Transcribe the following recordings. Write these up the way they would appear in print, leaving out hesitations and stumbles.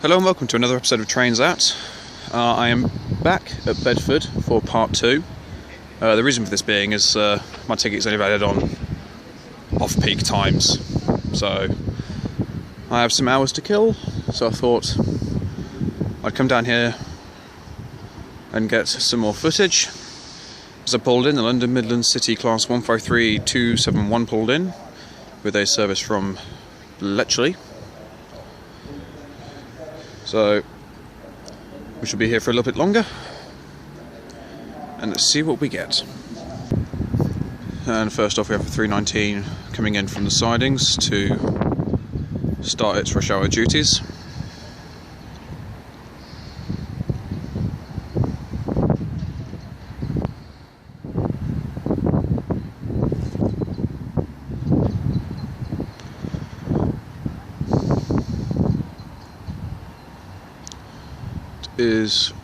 Hello and welcome to another episode of Trains Out. I am back at Bedford for part 2. The reason for this being is my ticket's only valid on off-peak times, so I have some hours to kill, so I thought I'd come down here and get some more footage. As I pulled in, the London Midlands City Class 153271 pulled in with a service from Bletchley. So we should be here for a little bit longer, and let's see what we get. And first off, we have a 319 coming in from the sidings to start its rush hour duties. Is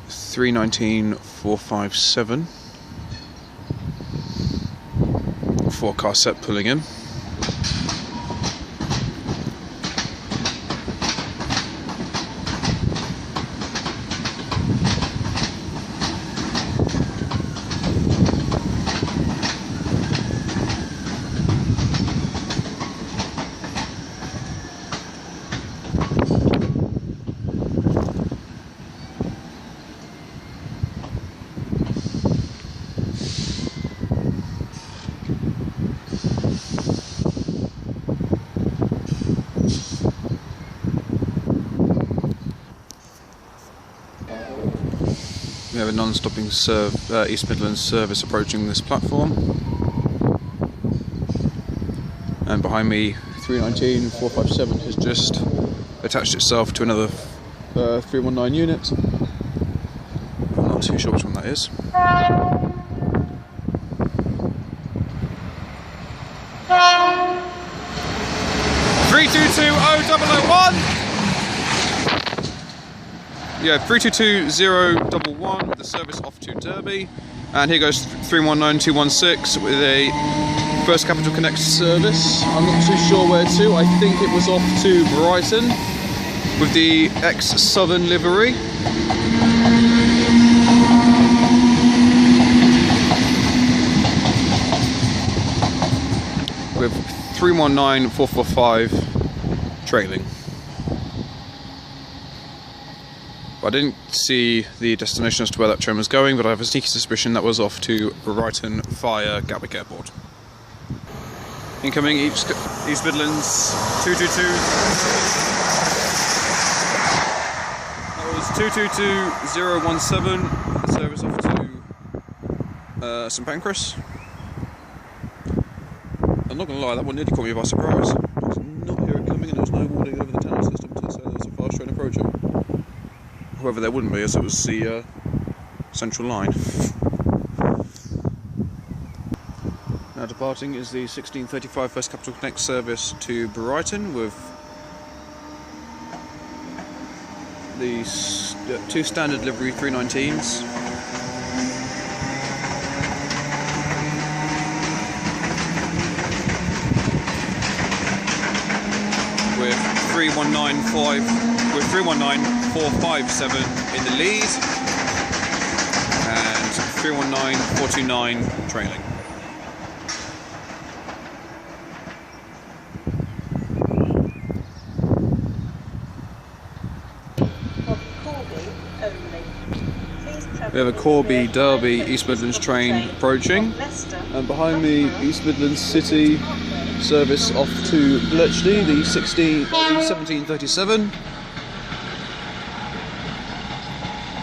319-457, 4-car set pulling in. We have a non-stopping East Midlands service approaching this platform, and behind me 319-457 has just attached itself to another 319 unit. I'm not too sure which one that is. Yeah, 322011 with the service off to Derby, and here goes 319216 with a First Capital Connect service. I'm not too sure where to. I think it was off to Brighton with the ex-Southern livery. With 319445 trailing. I didn't see the destination as to where that train was going, but I have a sneaky suspicion that was off to Brighton via Gatwick Airport. Incoming East Midlands 222. That was 222017. The service off to St Pancras. I'm not going to lie, that one nearly caught me by surprise. I did not hear it coming, and there was no warning over the tower system to say there was a fast train approaching. However, there wouldn't be, as it was the central line. Now departing is the 1635 First Capital Connect service to Brighton with the two standard livery 319s. With 319457 in the lead and 319429 trailing. We have a Corby Derby East Midlands train approaching, and behind me East Midlands City service off to Bletchley, the 1737.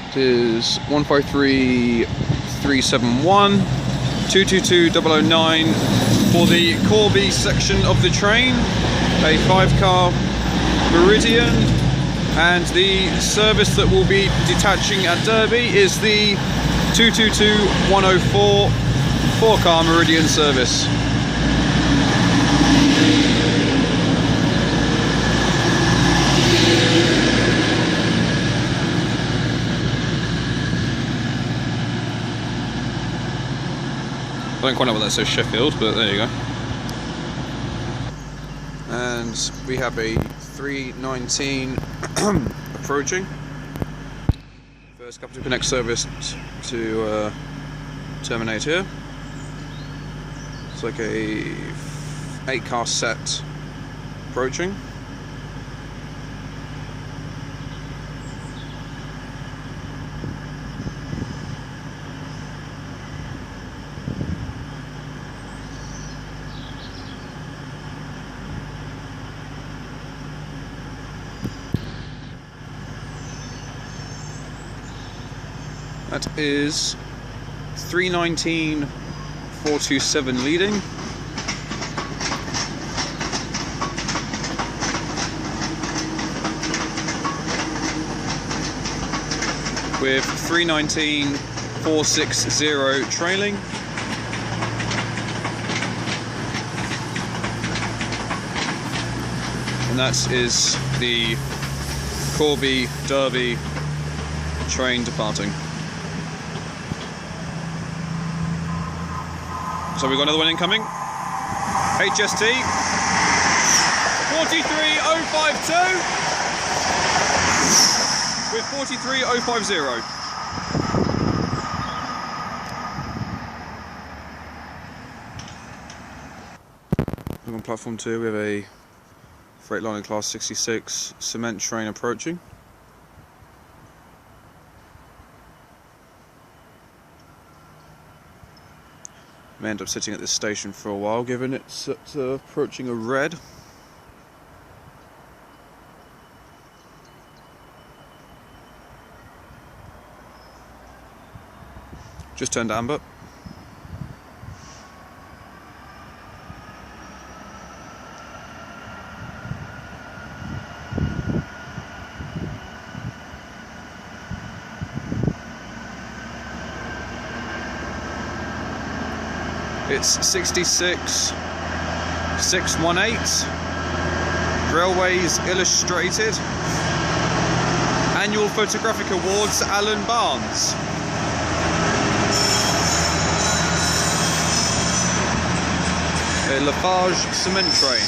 It is 153371, 222009 for the Corby section of the train, a 5-car Meridian, and the service that will be detaching at Derby is the 222104 4-car Meridian service. I don't quite know what that says, Sheffield, but there you go. And we have a 319 approaching. First couple to connect service to terminate here. It's like a 8-car set approaching. That is 319,427 leading. With 319,460 trailing. And that is the Corby Derby train departing. So we've got another one incoming. HST 43052 with 43050. On platform 2 we have a Freightliner class 66 cement train approaching. May end up sitting at this station for a while, given it's approaching a red. Just turned amber. It's 66618, Railways Illustrated, Annual Photographic Awards, Alan Barnes. A Lafarge cement train.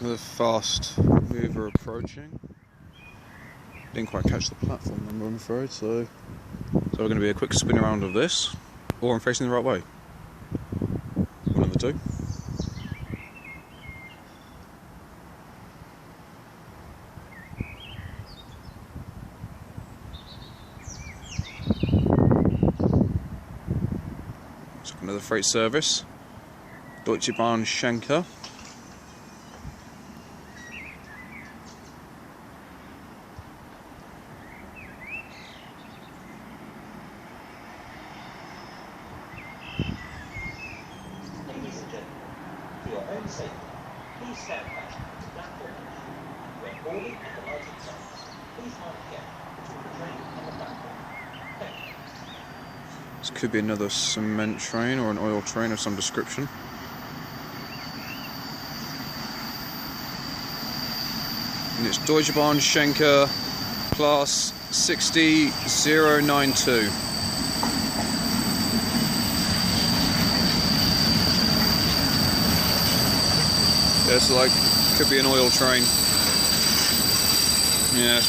Another fast mover approaching. Didn't quite catch the platform number, I'm afraid, so we're going to be a quick spin around of this, or I'm facing the right way. One of the two. So another freight service. Deutsche Bahn Shenkar. For your own safety, please stand back to platform. When boarding at the lighted signs, please mark the gap between the train and the platform. Thank you. This could be another cement train or an oil train of some description. And it's Deutsche Bahn Shenkar class 60092. It's like, could be an oil train. Yeah.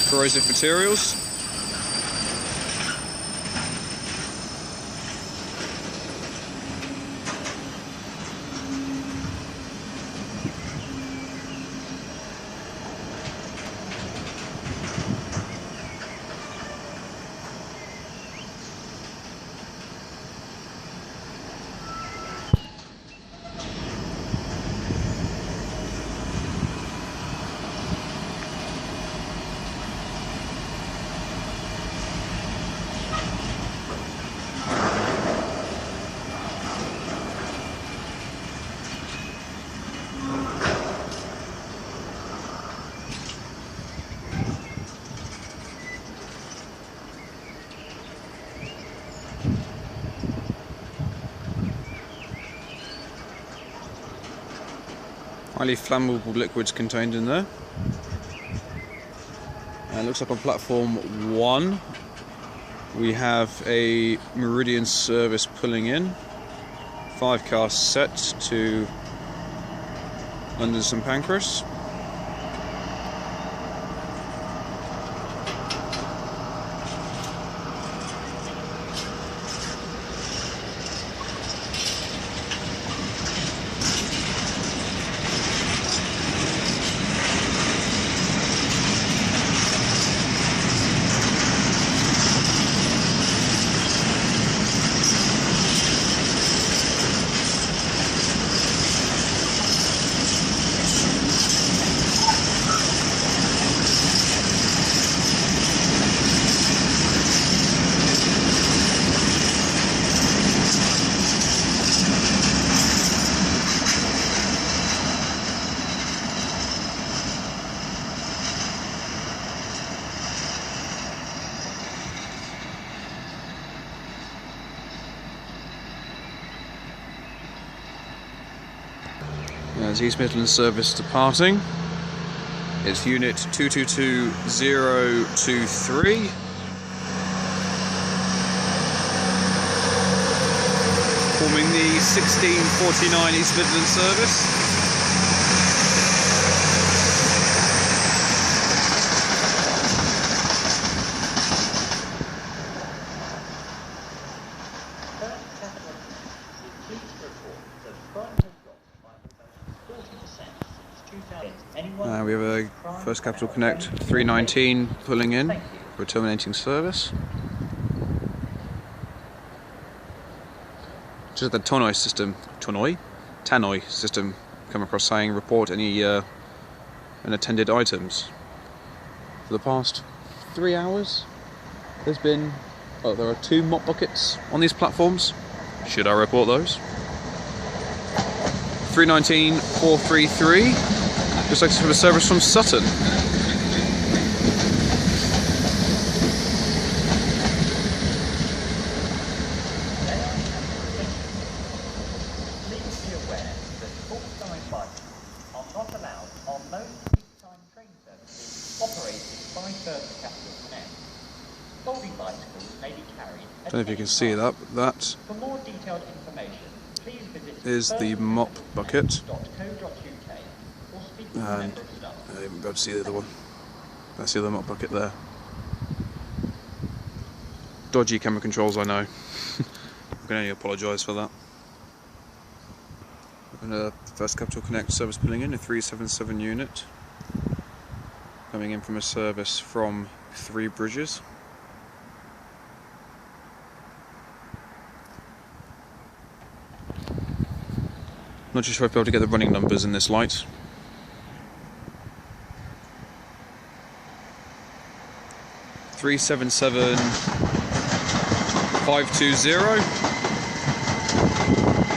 Corrosive materials. Highly flammable liquids contained in there. And it looks like on platform 1 we have a Meridian Service pulling in. 5 cars set to London St Pancras. There's East Midlands Service departing. It's unit 222023. Forming the 1649 East Midlands Service. We have a First Capital Connect 319 pulling in for a terminating service. Just the Tannoy system come across saying report any unattended items. For the past 3 hours there are 2 mop buckets on these platforms. Should I report those? 319-433. Looks like it's for the service from Sutton. Please be aware that full-time bikes are not allowed on most peak-time train services operated by First Capital Connect. Folding bicycles may be carried. I don't know if you can see that, but that For more detailed information, please visit is the mop bucket. first.co.uk. And I didn't be able to see the other one. That's the other mop bucket there. Dodgy camera controls, I know. I can only apologise for that. And a First Capital Connect service pulling in, a 377 unit. Coming in from a service from Three Bridges. Not too sure if I'll be able to get the running numbers in this light. 377-520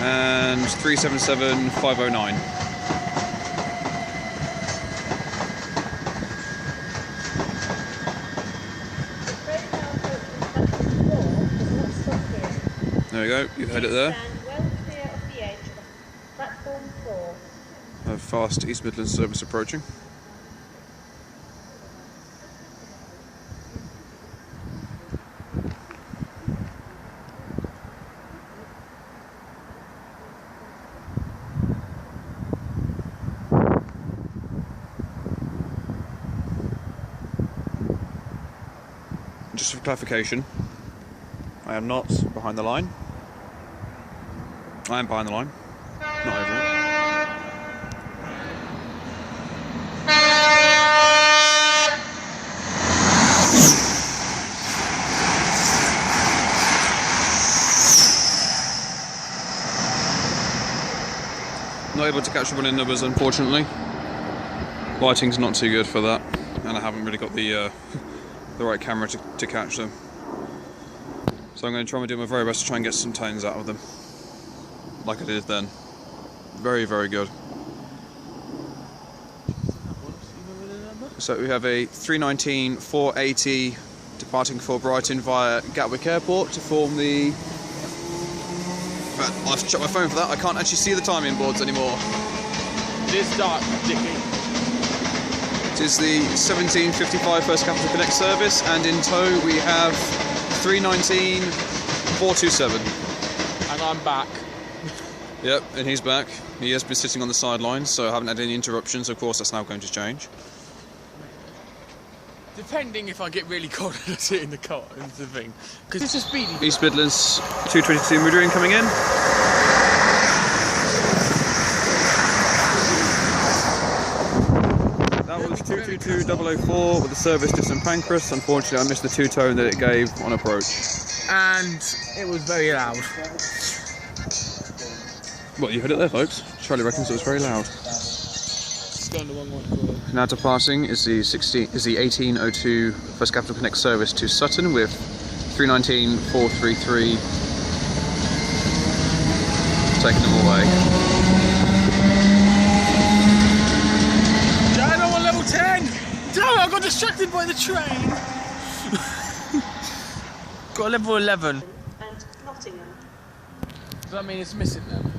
and 377-509. There we go, you've had it there. A fast East Midlands service approaching. Just for clarification, I am not behind the line. I am behind the line, not over it. Not able to catch the running numbers, unfortunately. Lighting's not too good for that, and I haven't really got the right camera to catch them. So I'm going to try and do my very best to try and get some tones out of them, like I did then. Very, very good. So we have a 319-480 departing for Brighton via Gatwick Airport to form the... I'll have to check my phone for that. I can't actually see the timing boards anymore. is dark, Dickie. It is the 1755 First Capital Connect service, and in tow we have 319-427. And I'm back. Yep, and he's back. He has been sitting on the sidelines, so I haven't had any interruptions. Of course, that's now going to change. Depending if I get really cold and I sit in the car and the thing. Because it's a speedy. East Midlands 222 Meridian coming in. That was 222004 with the service to St Pancras. Unfortunately, I missed the two-tone that it gave on approach. And it was very loud. Well, you heard it there, folks. Charlie reckons it was very loud. It's going the wrong way. Now departing is the 1802 First Capital Connect service to Sutton with 319-433 taking them away. Dad, I'm on level 10! Damn, I got distracted by the train! Got a level 11. And Nottingham. Does that mean it's missing then?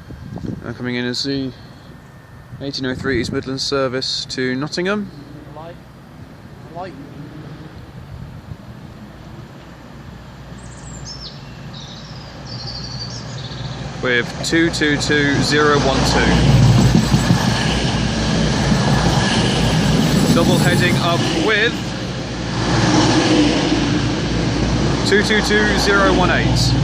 Coming in is the 1803 East Midlands service to Nottingham. I like. With 222012. Double heading up with 222018.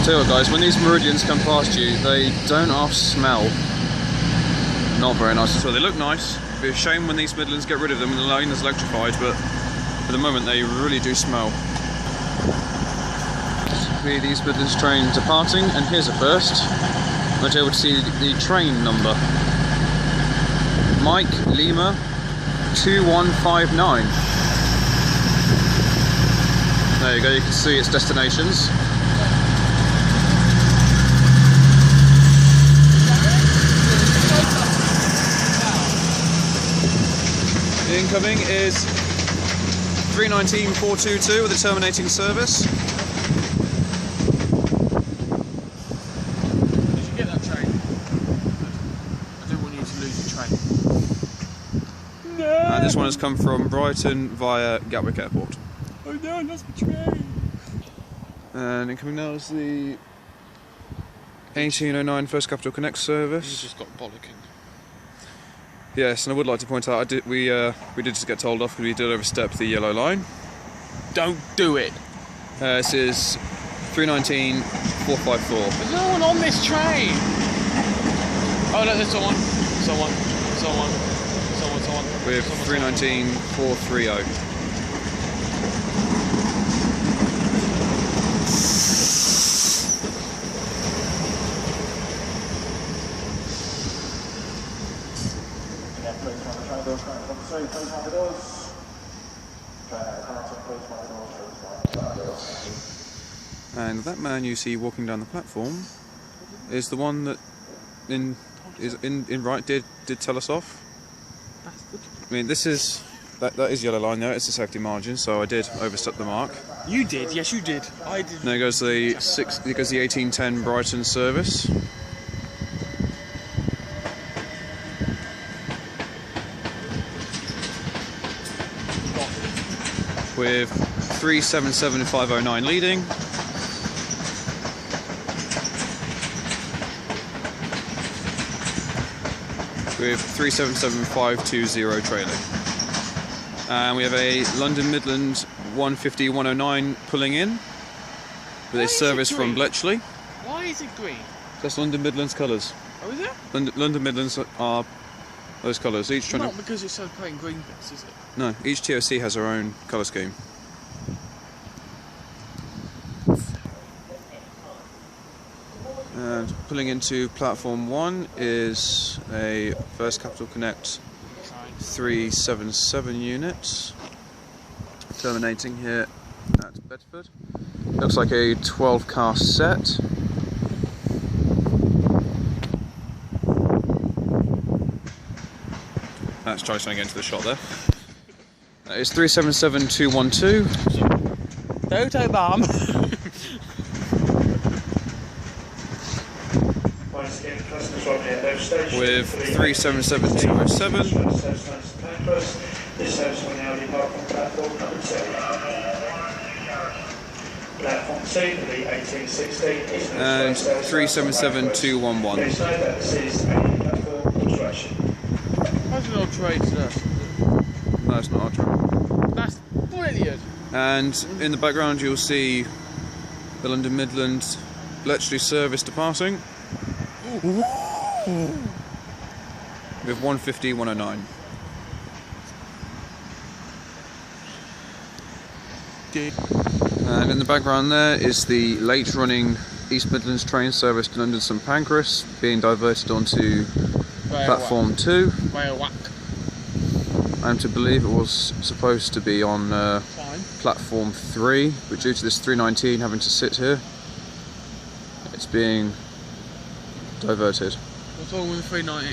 Tell you what, guys, when these Meridians come past you, they don't half smell. Not very nice at all. They look nice. It'd be a shame when these Midlands get rid of them and the line is electrified, but for the moment they really do smell. This these Midlands train departing, and here's a first. We're able to see the train number. Mike Lima 2159. There you go, you can see its destinations. Incoming is 319-422 with a terminating service. Did you get that train? I don't want you to lose the train. No! And this one has come from Brighton via Gatwick Airport. Oh no, I lost my train! And incoming now is the 1809 First Capital Connect service. You just got bollocking. Yes, and I would like to point out, we did just get told off because we did overstep the yellow line. Don't do it! This is 319-454. There's no one on this train! Oh no, there's someone. Someone. With 319-430. And that man you see walking down the platform is the one that in right did tell us off. I mean, this is that is yellow line there. It's the safety margin, so I did overstep the mark. You did, yes you did. I did. There goes the 1810 Brighton service. With 377509 leading. With 377520 trailing. And we have a London Midland 150-109 pulling in with a service from Bletchley. Why is it green? That's London Midland's colours. Oh, is it? London Midlands are those colours. Each trying Not because it's so playing green bits, is it? No, each TOC has their own colour scheme. And pulling into platform 1 is a First Capital Connect 377 unit, terminating here at Bedford. Looks like a 12-car set. That's Charlie trying to get into the shot there. It's 377212. Autobahn. with 377207. This service will now depart from platform number 2. Platform 2 for the 1816 And 377211. Please note that this is a platform alteration. How's an alterator? No, it's not our train. That's brilliant. And in the background you'll see the London Midland Bletchley service departing with 150-109. And in the background there is the late running East Midlands train service to London St Pancras being diverted onto platform 2. I'm to believe it was supposed to be on platform 3, but due to this 319 having to sit here, it's being diverted. What's wrong with the 319?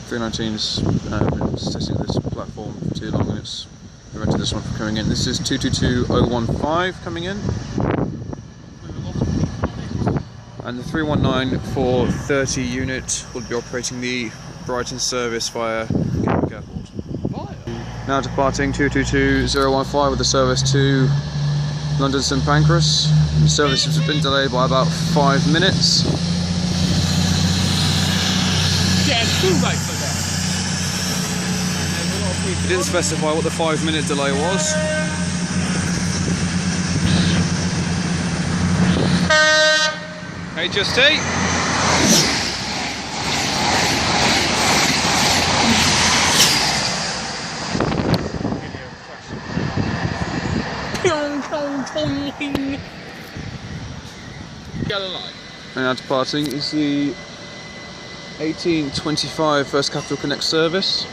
319's been sitting at this platform for too long and it's prevented this one from coming in. This is 222015 coming in. And the 319 for 30 unit will be operating the Brighton service via Gatwick Airport. Now departing 222015 with the service to London St Pancras. The service has been delayed by about 5 minutes. Yeah, it's too late for that. It didn't specify what the 5-minute delay was. HST. Get a light. And now departing is the 1825 First Capital Connect service.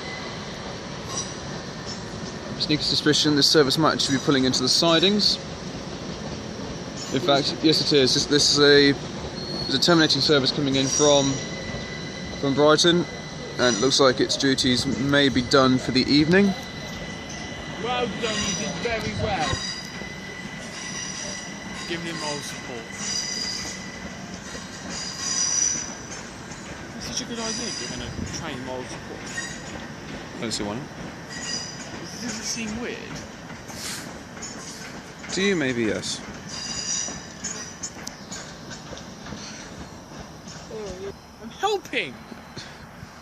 Sneaky suspicion this service might actually be pulling into the sidings. In fact, yes it is. This is a terminating service coming in from Brighton, and it looks like its duties may be done for the evening. Well done, you did very well. Giving him moral support. It's such a good idea, giving a train moral support. I don't see one. Does it seem weird? To you, maybe yes. I'm helping!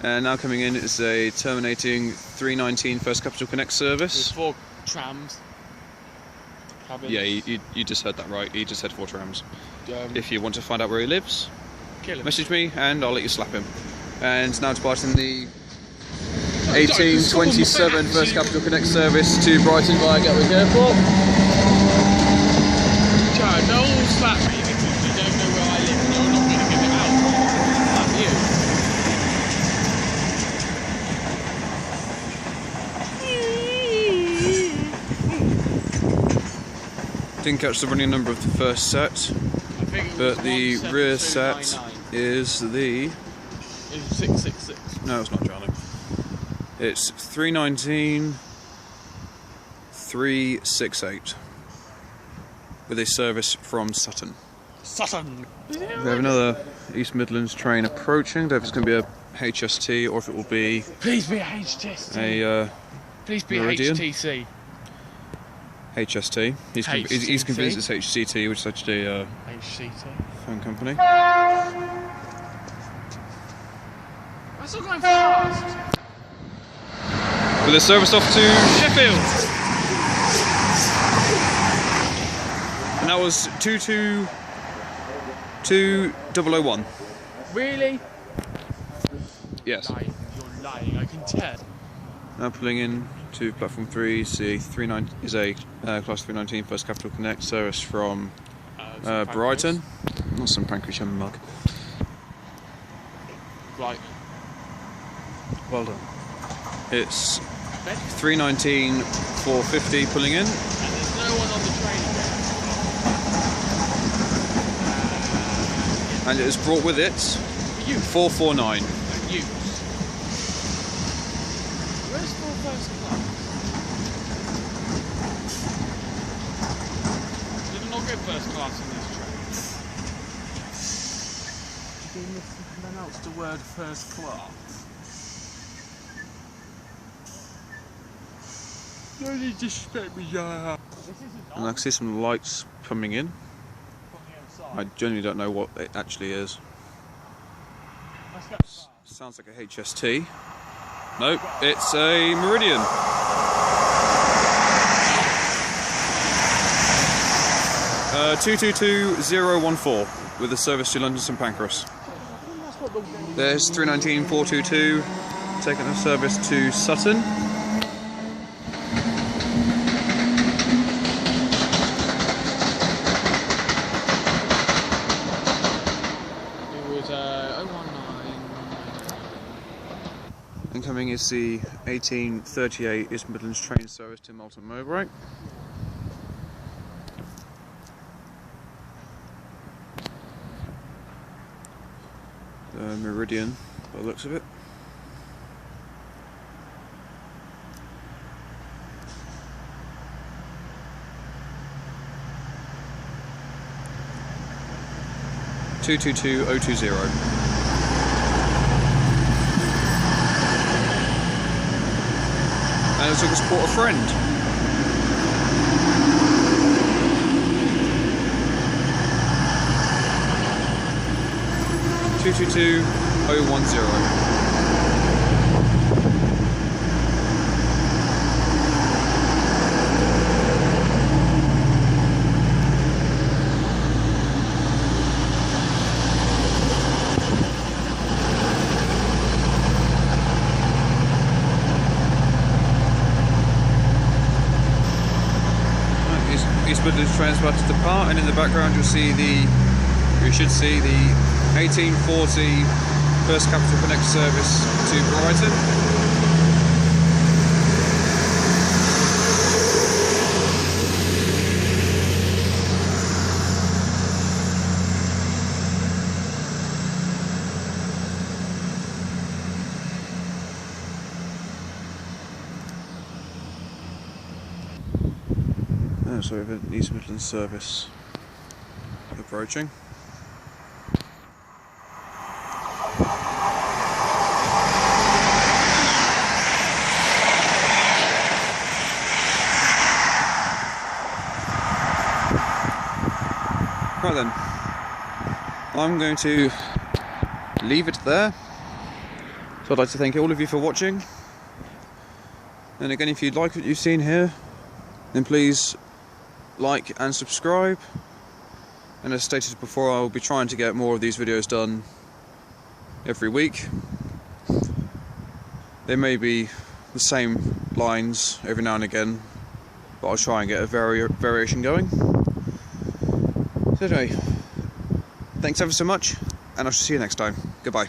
And now coming in is a terminating 319 First Capital Connect service. With 4 trams. Cabins. Yeah, you just heard that right. He just said 4 trams. If you want to find out where he lives, kill him. message me and I'll let you slap him. And now departing the 1827 First Capital Connect service to Brighton via Gatwick Airport. Jared, no one will slap me because you don't know where I live and you're not going to give it out. Slap you. Didn't catch the running number of the first set, but the rear set is the... It's 666. No, it's not, Charlie. It's 319-368 with a service from Sutton. Sutton! We have another East Midlands train approaching. I don't know if it's going to be a HST or if it will be Please be a HTC. Please be Meridian. HTC. HST. He's convinced it's HCT, which is actually a HCT. phone company. That's not going fast. With a service off to Sheffield. And that was 222001. Really? Yes. Lying. You're lying, I can tell. Now pulling in to platform 3 is a class 319 First Capital Connect service from Brighton. Not St Pancras, you mug. Right. Well done. It's 319-450 pulling in. And there's no one on the train again. And it has brought with it 449. And you. Where's for first class? Did I not get first class in this train? Pronounce the word first class. Don't you disrespect me, yeah. And I can see some lights coming in. I genuinely don't know what it actually is. Sounds like a HST. Nope, it's a Meridian. 222014 with a service to London St Pancras. There's 319422 taking a service to Sutton. Incoming is the 1838 East Midlands train service to Malton Mowbray. The Meridian, by the looks of it. (222.020). And it took us support a friend. (222.010). East Midlands train's about to depart, and in the background you should see the 1840 First Capital Connect service to Brighton. So we have an East Midlands service approaching. Right then, I'm going to leave it there. So I'd like to thank all of you for watching. And again, if you'd like what you've seen here, then please like and subscribe. And as stated before, I'll be trying to get more of these videos done every week. There may be the same lines every now and again, but I'll try and get a variation going. So anyway, thanks ever so much, and I shall see you next time. Goodbye.